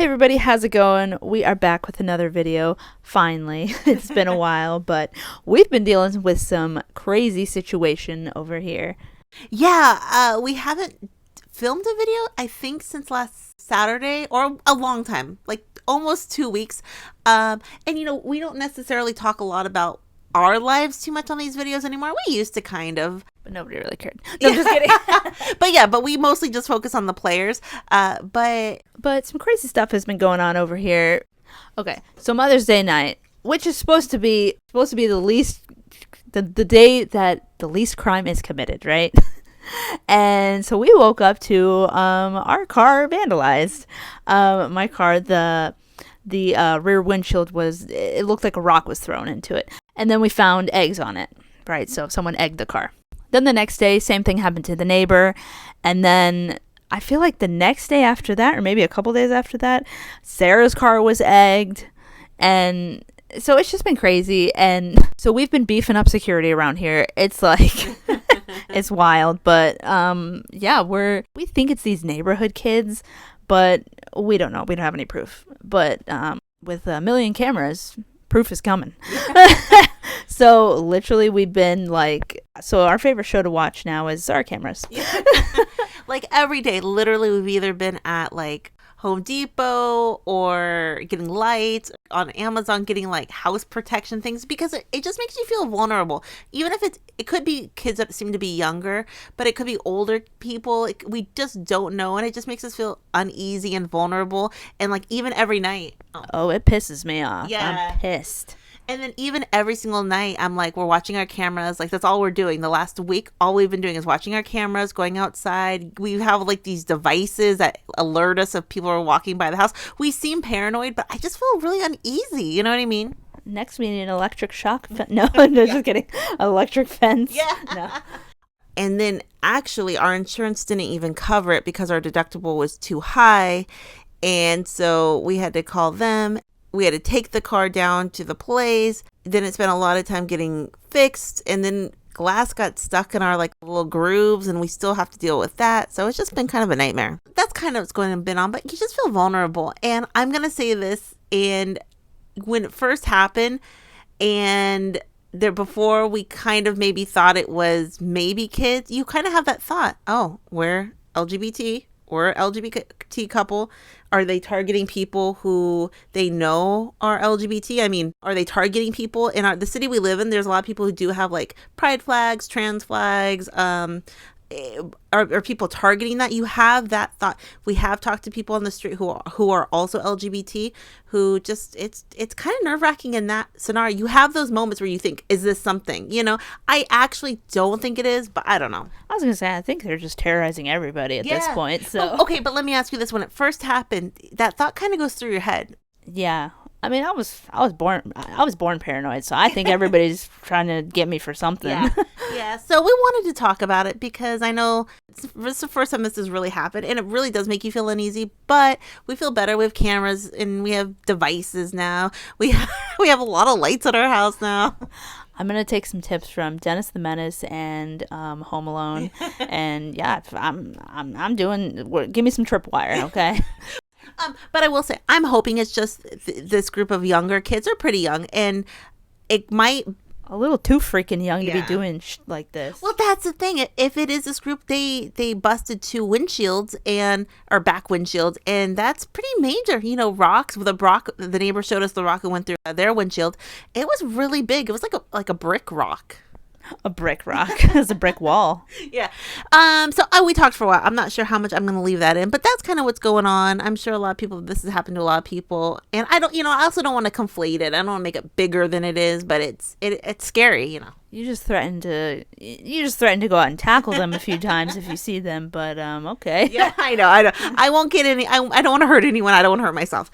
Hey everybody, how's it going? We are back with another video, finally. It's been a while, but we've been dealing with some crazy situation over here. Yeah, we haven't filmed a video, I think, since last Saturday, or a long time, like almost 2 weeks. We don't necessarily talk a lot about our lives too much on these videos anymore. We used to kind of. But nobody really cared. No, I'm just kidding. But we mostly just focus on the players. But some crazy stuff has been going on over here. Okay, so Mother's Day night, which is supposed to be the day that the least crime is committed, right? And so we woke up to our car vandalized. My car, the rear windshield it looked like a rock was thrown into it. And then we found eggs on it, right? So someone egged the car. Then the next day, same thing happened to the neighbor. And then I feel like the next day after that, or maybe a couple days after that, Sara's car was egged. And so it's just been crazy. And so we've been beefing up security around here. It's like, it's wild. But yeah, we think it's these neighborhood kids, but we don't know. We don't have any proof. But with a million cameras, proof is coming. So literally we've been so our favorite show to watch now is our cameras. Yeah. Like every day, literally we've either been at like Home Depot or getting lights, on Amazon getting like house protection things, because it just makes you feel vulnerable. Even if it could be kids that seem to be younger, but it could be older people. We just don't know, and it just makes us feel uneasy and vulnerable. And like even every night, oh, it pisses me off. Yeah. I'm pissed. And then even every single night, I'm like, we're watching our cameras. Like, that's all we're doing. The last week, all we've been doing is watching our cameras, going outside. We have, like, these devices that alert us if people are walking by the house. We seem paranoid, but I just feel really uneasy. You know what I mean? Next, we need an electric shock fence. No, just kidding. Electric fence. Yeah. No. And then, actually, our insurance didn't even cover it because our deductible was too high. And so we had to call them. We had to take the car down to the place. Then it spent a lot of time getting fixed. And then glass got stuck in our like little grooves, and we still have to deal with that. So it's just been kind of a nightmare. That's kind of what's going to been on. But you just feel vulnerable. And I'm going to say this. And when it first happened, and before we kind of maybe thought it was maybe kids, you kind of have that thought, oh, we're LGBT. Or LGBT couple. Are they targeting people who they know are LGBT? I mean, are they targeting people in the city we live in? There's a lot of people who do have like pride flags, trans flags. Are people targeting that? You have that thought. We have talked to people on the street who are also LGBT, who just it's kind of nerve-wracking in that scenario. You have those moments where you think, is this something? You know, I actually don't think it is, but I don't know. I was gonna say, I think they're just terrorizing everybody at this point. So okay, but let me ask you this: when it first happened, that thought kind of goes through your head. Yeah. I mean, I was born paranoid, so I think everybody's trying to get me for something. Yeah. So we wanted to talk about it because I know it's the first time this has really happened, and it really does make you feel uneasy. But we feel better. We have cameras and we have devices now. We have a lot of lights at our house now. I'm gonna take some tips from Dennis the Menace and Home Alone, and yeah, I'm doing. Give me some tripwire, okay? But I will say, I'm hoping it's just this group of younger kids. Are pretty young, and it might a little too freaking young to be doing like this. Well, that's the thing. If it is this group, they busted 2 windshields or back windshields, and that's pretty major. You know, rocks. The neighbor showed us the rock that went through their windshield. It was really big. It was like a brick rock. A brick rock. It's a brick wall. Yeah. So we talked for a while. I'm not sure how much I'm going to leave that in, but that's kind of what's going on. I'm sure a lot of people, this has happened to a lot of people, and I also don't want to conflate it. I don't want to make it bigger than it is, but it's scary, you know. You just threatened to go out and tackle them a few times if you see them, but okay. Yeah, I know. I won't get any. I don't want to hurt anyone. I don't want to hurt myself.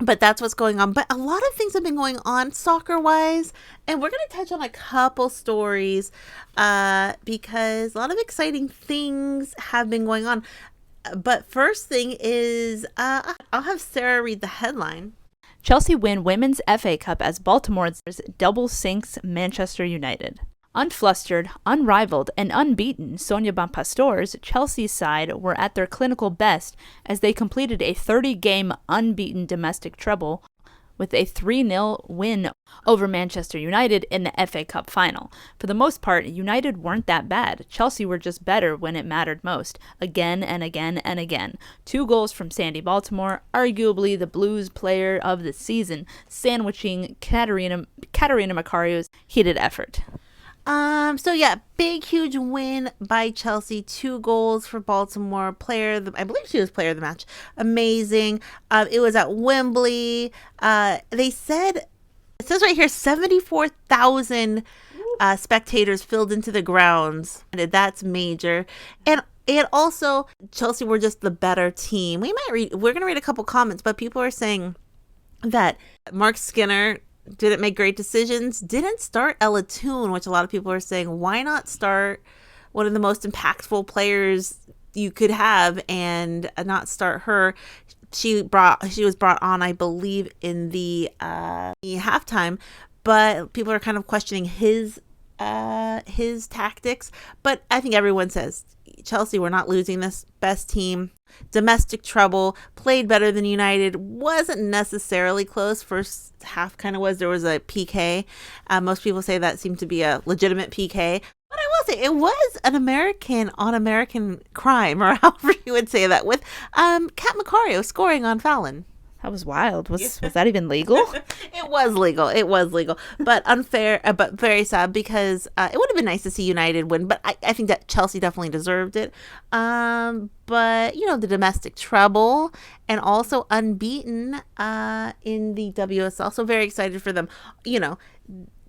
But that's what's going on. But a lot of things have been going on soccer-wise, and we're going to touch on a couple stories because a lot of exciting things have been going on. But first thing is, I'll have Sara read the headline. Chelsea win Women's FA Cup as Baltimore double sinks Manchester United. Unflustered, unrivaled, and unbeaten, Sonia Bonpastor's Chelsea's side were at their clinical best as they completed a 30-game unbeaten domestic treble with a 3-0 win over Manchester United in the FA Cup final. For the most part, United weren't that bad. Chelsea were just better when it mattered most, again and again and again. 2 goals from Sandy Baltimore, arguably the Blues player of the season, sandwiching Caterina Macario's heated effort. So yeah, big, huge win by Chelsea. 2 goals for Baltimore. I believe she was player of the match. Amazing. It was at Wembley. It says right here, 74,000 spectators filled into the grounds. That's major. And also, Chelsea were just the better team. We're going to read a couple comments, but people are saying that Marc Skinner didn't make great decisions, didn't start Ella Toon, which a lot of people are saying, why not start one of the most impactful players you could have and not start her? She was brought on, I believe, in the halftime, but people are kind of questioning his tactics. But I think everyone says Chelsea, we're not losing this, best team. Domestic trouble, played better than United, wasn't necessarily close. First half kind of was. There was a PK. Most people say that seemed to be a legitimate PK. But I will say, it was an American crime, or however you would say that, with Kat Macario scoring on Phallon. That was wild. Was that even legal? It was legal. But unfair, but very sad, because it would have been nice to see United win. But I think that Chelsea definitely deserved it. But, the domestic treble, and also unbeaten in the WSL. So very excited for them.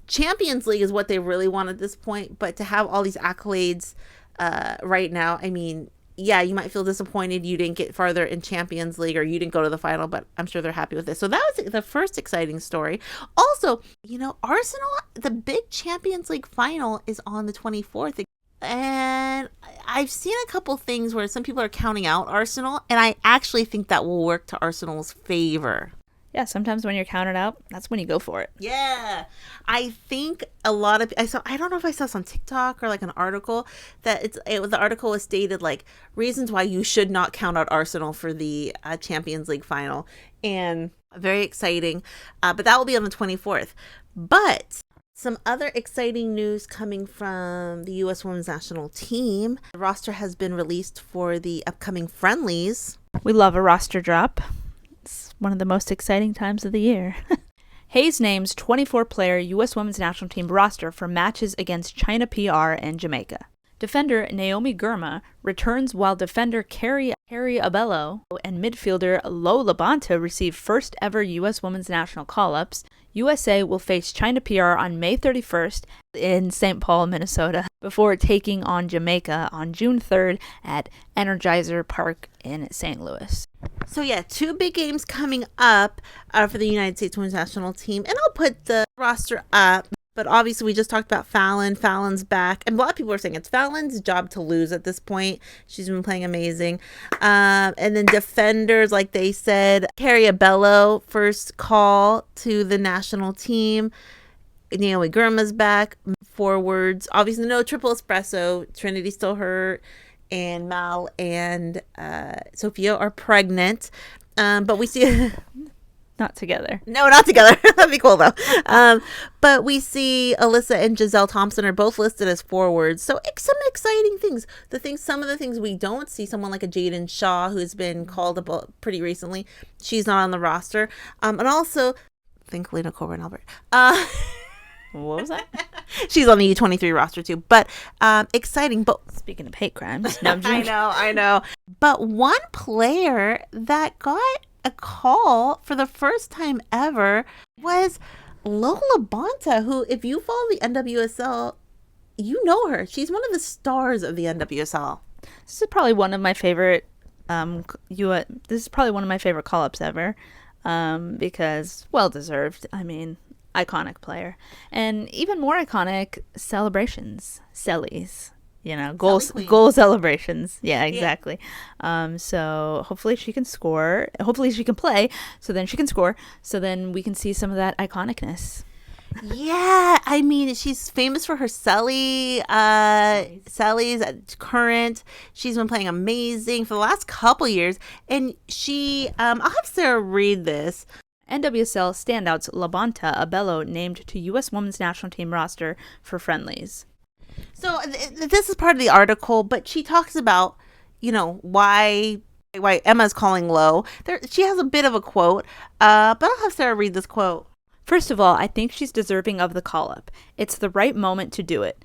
Champions League is what they really want at this point. But to have all these accolades right now, I mean, yeah, you might feel disappointed you didn't get farther in Champions League, or you didn't go to the final, but I'm sure they're happy with this. So that was the first exciting story. Also, Arsenal, the big Champions League final is on the 24th. And I've seen a couple things where some people are counting out Arsenal, and I actually think that will work to Arsenal's favor. Yeah, sometimes when you're counted out, that's when you go for it. Yeah. I think a lot of, I don't know if I saw this on TikTok or like an article, that the article was stated like reasons why you should not count out Arsenal for the Champions League final. And very exciting. But that will be on the 24th. But some other exciting news coming from the U.S. Women's National Team. The roster has been released for the upcoming friendlies. We love a roster drop. It's one of the most exciting times of the year. Hayes names 24-player U.S. Women's National Team roster for matches against China PR and Jamaica. Defender Naomi Girma returns, while defender Carrie Abello and midfielder LaBonta receive first ever U.S. Women's National call-ups. USA will face China PR on May 31st in St. Paul, Minnesota, before taking on Jamaica on June 3rd at Energizer Park in St. Louis. So yeah, 2 big games coming up for the United States Women's National Team, and I'll put the roster up. But obviously, we just talked about Phallon. Phallon's back. And a lot of people are saying it's Phallon's job to lose at this point. She's been playing amazing. And then defenders, like they said, Carrie Abello, first call to the national team. Naomi Girma's back. Forwards, obviously no triple espresso. Trinity's still hurt. And Mal and Sophia are pregnant. But we see... Not together. No, not together. That'd be cool, though. But we see Alyssa and Giselle Thompson are both listed as forwards. So some exciting things. Some of the things we don't see, someone like a Jaedyn Shaw, who's been called up pretty recently. She's not on the roster. And also, I think Lena Colburn Albert. What was that? She's on the U23 roster, too. But exciting. But speaking of hate crimes. No, I know. But one player that got a call for the first time ever was LaBonta, who, if you follow the NWSL, you know her. She's one of the stars of the NWSL. This is probably one of my favorite call-ups ever, because well deserved. I mean, iconic player, and even more iconic celebrations, cellies. Goal celebrations. Yeah, exactly. Yeah. So hopefully she can score. Hopefully she can play. So then she can score. So then we can see some of that iconicness. Yeah, I mean, she's famous for her cellies at current. She's been playing amazing for the last couple years, and I'll have Sara read this. NWSL standouts LaBonta Abello named to U.S. Women's National Team roster for friendlies. So this is part of the article, but she talks about, why Emma's calling low. She has a bit of a quote, but I'll have Sara read this quote. First of all, I think she's deserving of the call-up. It's the right moment to do it,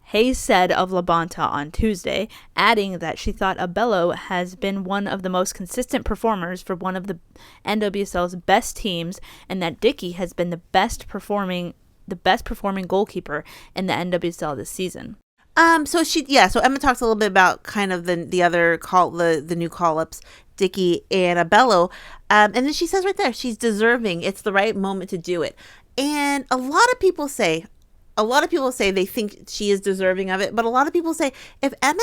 Hayes said of LaBonta on Tuesday, adding that she thought Abello has been one of the most consistent performers for one of the NWSL's best teams, and that Dickey has been the best performing goalkeeper in the NWSL this season. So Emma talks a little bit about kind of the other the new call-ups, Dickey and Abello, and then she says right there, she's deserving. It's the right moment to do it, and a lot of people say they think she is deserving of it, but a lot of people say if Emma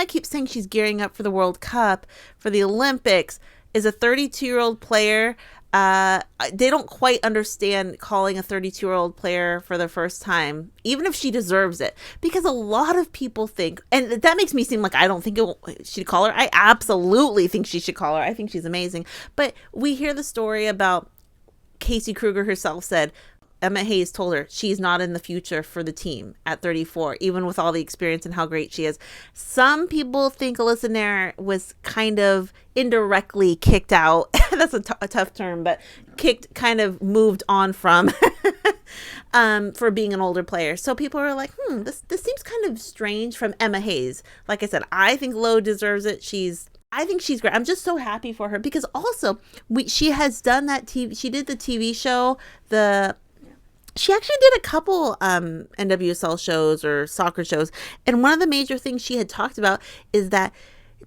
keeps saying she's gearing up for the World Cup, for the Olympics, is a 32-year-old player. They don't quite understand calling a 32-year-old player for the first time, even if she deserves it, because a lot of people think, and that makes me seem like I don't think she'd call her. I absolutely think she should call her. I think she's amazing. But we hear the story about Casey Kruger herself said Emma Hayes told her she's not in the future for the team at 34, even with all the experience and how great she is. Some people think Alyssa Naeher was kind of indirectly kicked out. That's a tough term, but moved on from for being an older player. So people are like, this seems kind of strange from Emma Hayes. Like I said, I think Lowe deserves it. I think she's great. I'm just so happy for her because also she has done that TV. She did the TV show. She actually did a couple NWSL shows or soccer shows, and one of the major things she had talked about is that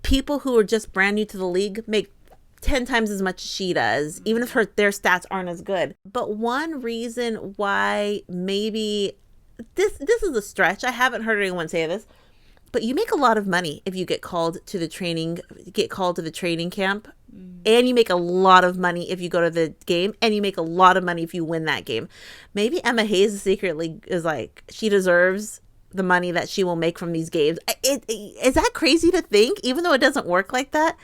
people who are just brand new to the league make 10 times as much as she does, even if their stats aren't as good. But one reason why maybe this is a stretch. I haven't heard anyone say this. But you make a lot of money if you get called to the training camp, and you make a lot of money if you go to the game, and you make a lot of money if you win that game. Maybe Emma Hayes secretly is like, she deserves the money that she will make from these games. Is that crazy to think, even though it doesn't work like that?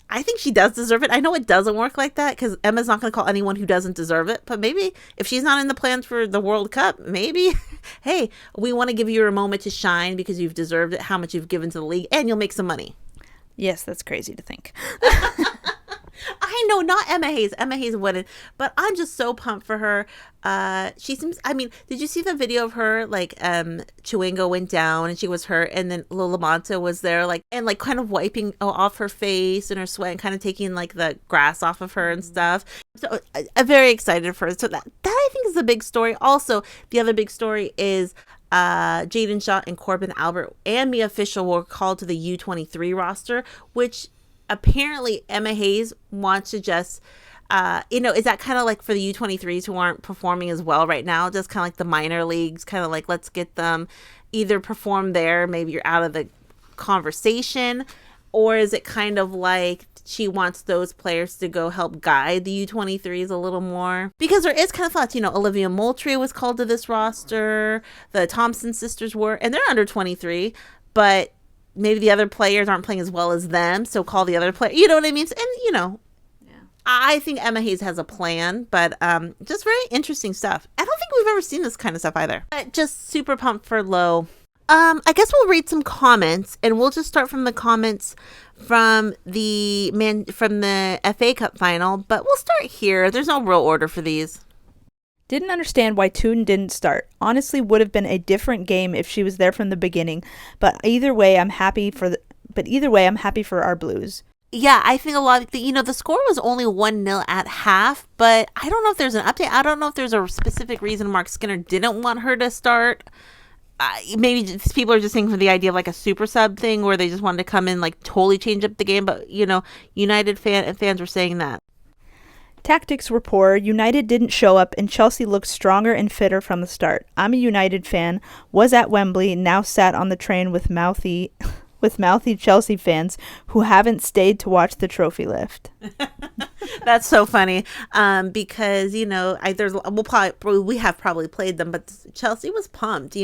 I think she does deserve it. I know it doesn't work like that because Emma's not going to call anyone who doesn't deserve it. But maybe if she's not in the plans for the World Cup, maybe, hey, we want to give you a moment to shine because you've deserved it, how much you've given to the league, and you'll make some money. Yes, that's crazy to think. I know, not Emma Hayes. Emma Hayes wouldn't, but I'm just so pumped for her. She seems, did you see the video of her, Chawinga went down and she was hurt, and then LaBonta was there, kind of wiping off her face and her sweat and kind of taking, the grass off of her and stuff. So I'm very excited for her. So that I think is the big story. Also, the other big story is Jaedyn Shaw and Corbin Albert and Mia Fishel were called to the U23 roster, which apparently Emma Hayes wants to just, is that kind of like for the U23s who aren't performing as well right now, just kind of like the minor leagues, kind of like, let's get them either perform there, maybe you're out of the conversation, or is it kind of like she wants those players to go help guide the U23s a little more? Because there is kind of thoughts, Olivia Moultrie was called to this roster, the Thompson sisters were, and they're under 23, but maybe the other players aren't playing as well as them, so call the other player. You know what I mean? And, I think Emma Hayes has a plan, but just very interesting stuff. I don't think we've ever seen this kind of stuff either. But just super pumped for Lowe. I guess we'll read some comments, and we'll just start from the comments from the FA Cup final, but we'll start here. There's no real order for these. Didn't understand why Tooney didn't start. Honestly, would have been a different game if she was there from the beginning. But either way, I'm happy for our Blues. Yeah, I think a lot. The score was only 1-0 at half, but I don't know if there's an update. I don't know if there's a specific reason Marc Skinner didn't want her to start. Maybe just, people are just thinking for the idea of a super sub thing where they just wanted to come in totally change up the game. But United fans were saying that. Tactics were poor, United didn't show up, and Chelsea looked stronger and fitter from the start. I'm a United fan, was at Wembley, now sat on the train with mouthy Chelsea fans who haven't stayed to watch the trophy lift. That's so funny. Because we have probably played them, but Chelsea was pumped.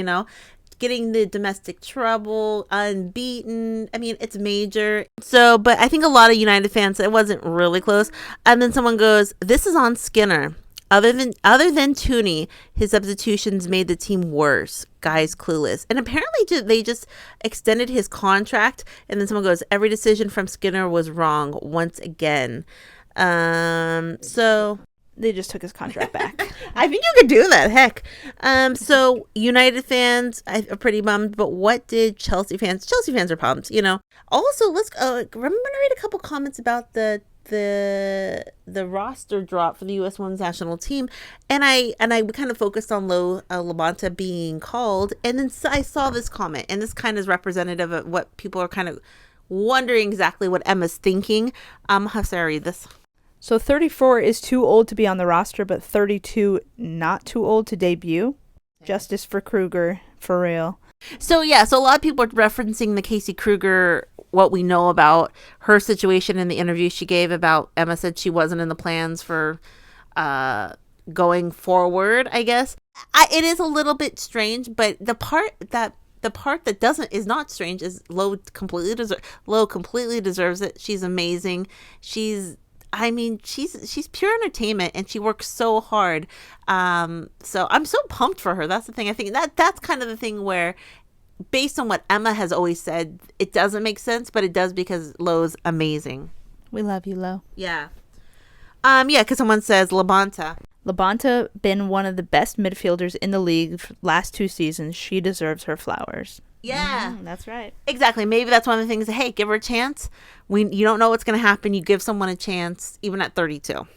Getting the domestic treble, unbeaten. I mean, it's major. So, but I think a lot of United fans, it wasn't really close. And then someone goes, "This is on Skinner. Other than Tooney, his substitutions made the team worse. Guys clueless." And apparently they just extended his contract. And then someone goes, "Every decision from Skinner was wrong once again." So they just took his contract back. I think you could do that. Heck. So United fans are pretty bummed, but what did Chelsea fans? Chelsea fans are pumped. Also, let's I'm gonna read a couple comments about the roster drop for the U.S. Women's National Team, and I kind of focused on LaBonta being called, and then I saw this comment, and this kind of is representative of what people are kind of wondering exactly what Emma's thinking. How should I read this? So 34 is too old to be on the roster, but 32 not too old to debut. Justice for Kruger, for real. So a lot of people are referencing the Casey Kruger, what we know about her situation in the interview she gave about Emma said she wasn't in the plans for going forward, I guess. It is a little bit strange, but the part that is not strange is Lo completely deserves it. She's amazing. She's pure entertainment, and she works so hard. So I'm so pumped for her. That's the thing. I think that's kind of the thing where, based on what Emma has always said, it doesn't make sense, but it does because Lo's amazing. We love you, Lo. Yeah. Because someone says LaBonta. LaBonta been one of the best midfielders in the league last 2 seasons. She deserves her flowers. Yeah. That's right. Exactly. Maybe that's one of the things. Hey, give her a chance. You don't know what's going to happen. You give someone a chance, even at 32.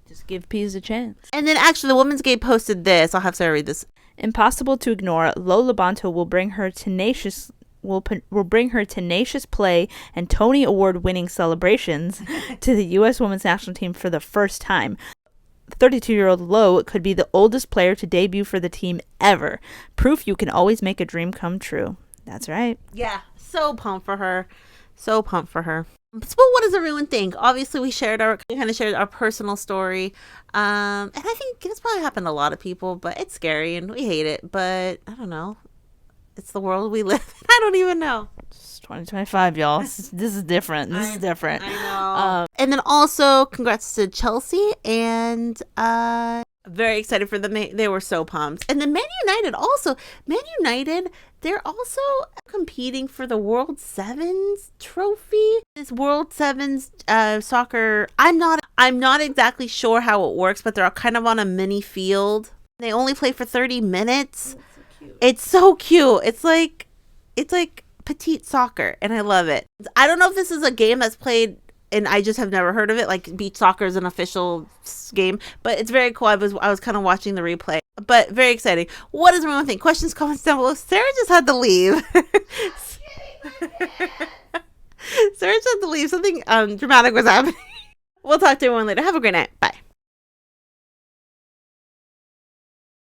Just give Peas a chance. And then actually the Women's Gate posted this. I'll have Sara read this. Impossible to ignore. LaBonta will bring her tenacious play and Tony Award-winning celebrations to the U.S. Women's National Team for the first time. 32-year-old Lo could be the oldest player to debut for the team ever. Proof you can always make a dream come true. That's right. Yeah, so pumped for her. So pumped for her. So what does everyone think? Obviously, we kind of shared our personal story. And I think this probably happened to a lot of people, but it's scary and we hate it. But I don't know. It's the world we live in. I don't even know. It's 2025, y'all. This is different. This is different. I know. And then also, congrats to Chelsea. And very excited for them. They were so pumped. And then Man United, they're also competing for the World Sevens trophy. This World Sevens soccer, I'm not exactly sure how it works, but they're kind of on a mini field. They only play for 30 minutes. It's so cute. It's like petite soccer, and I love it. I don't know if this is a game that's played, and I just have never heard of it. Like beach soccer is an official game, but it's very cool. I was kind of watching the replay, but very exciting. What does everyone think? Questions, comments down below. Sara just had to leave. Sara just had to leave. Something dramatic was happening. We'll talk to everyone later. Have a great night. Bye.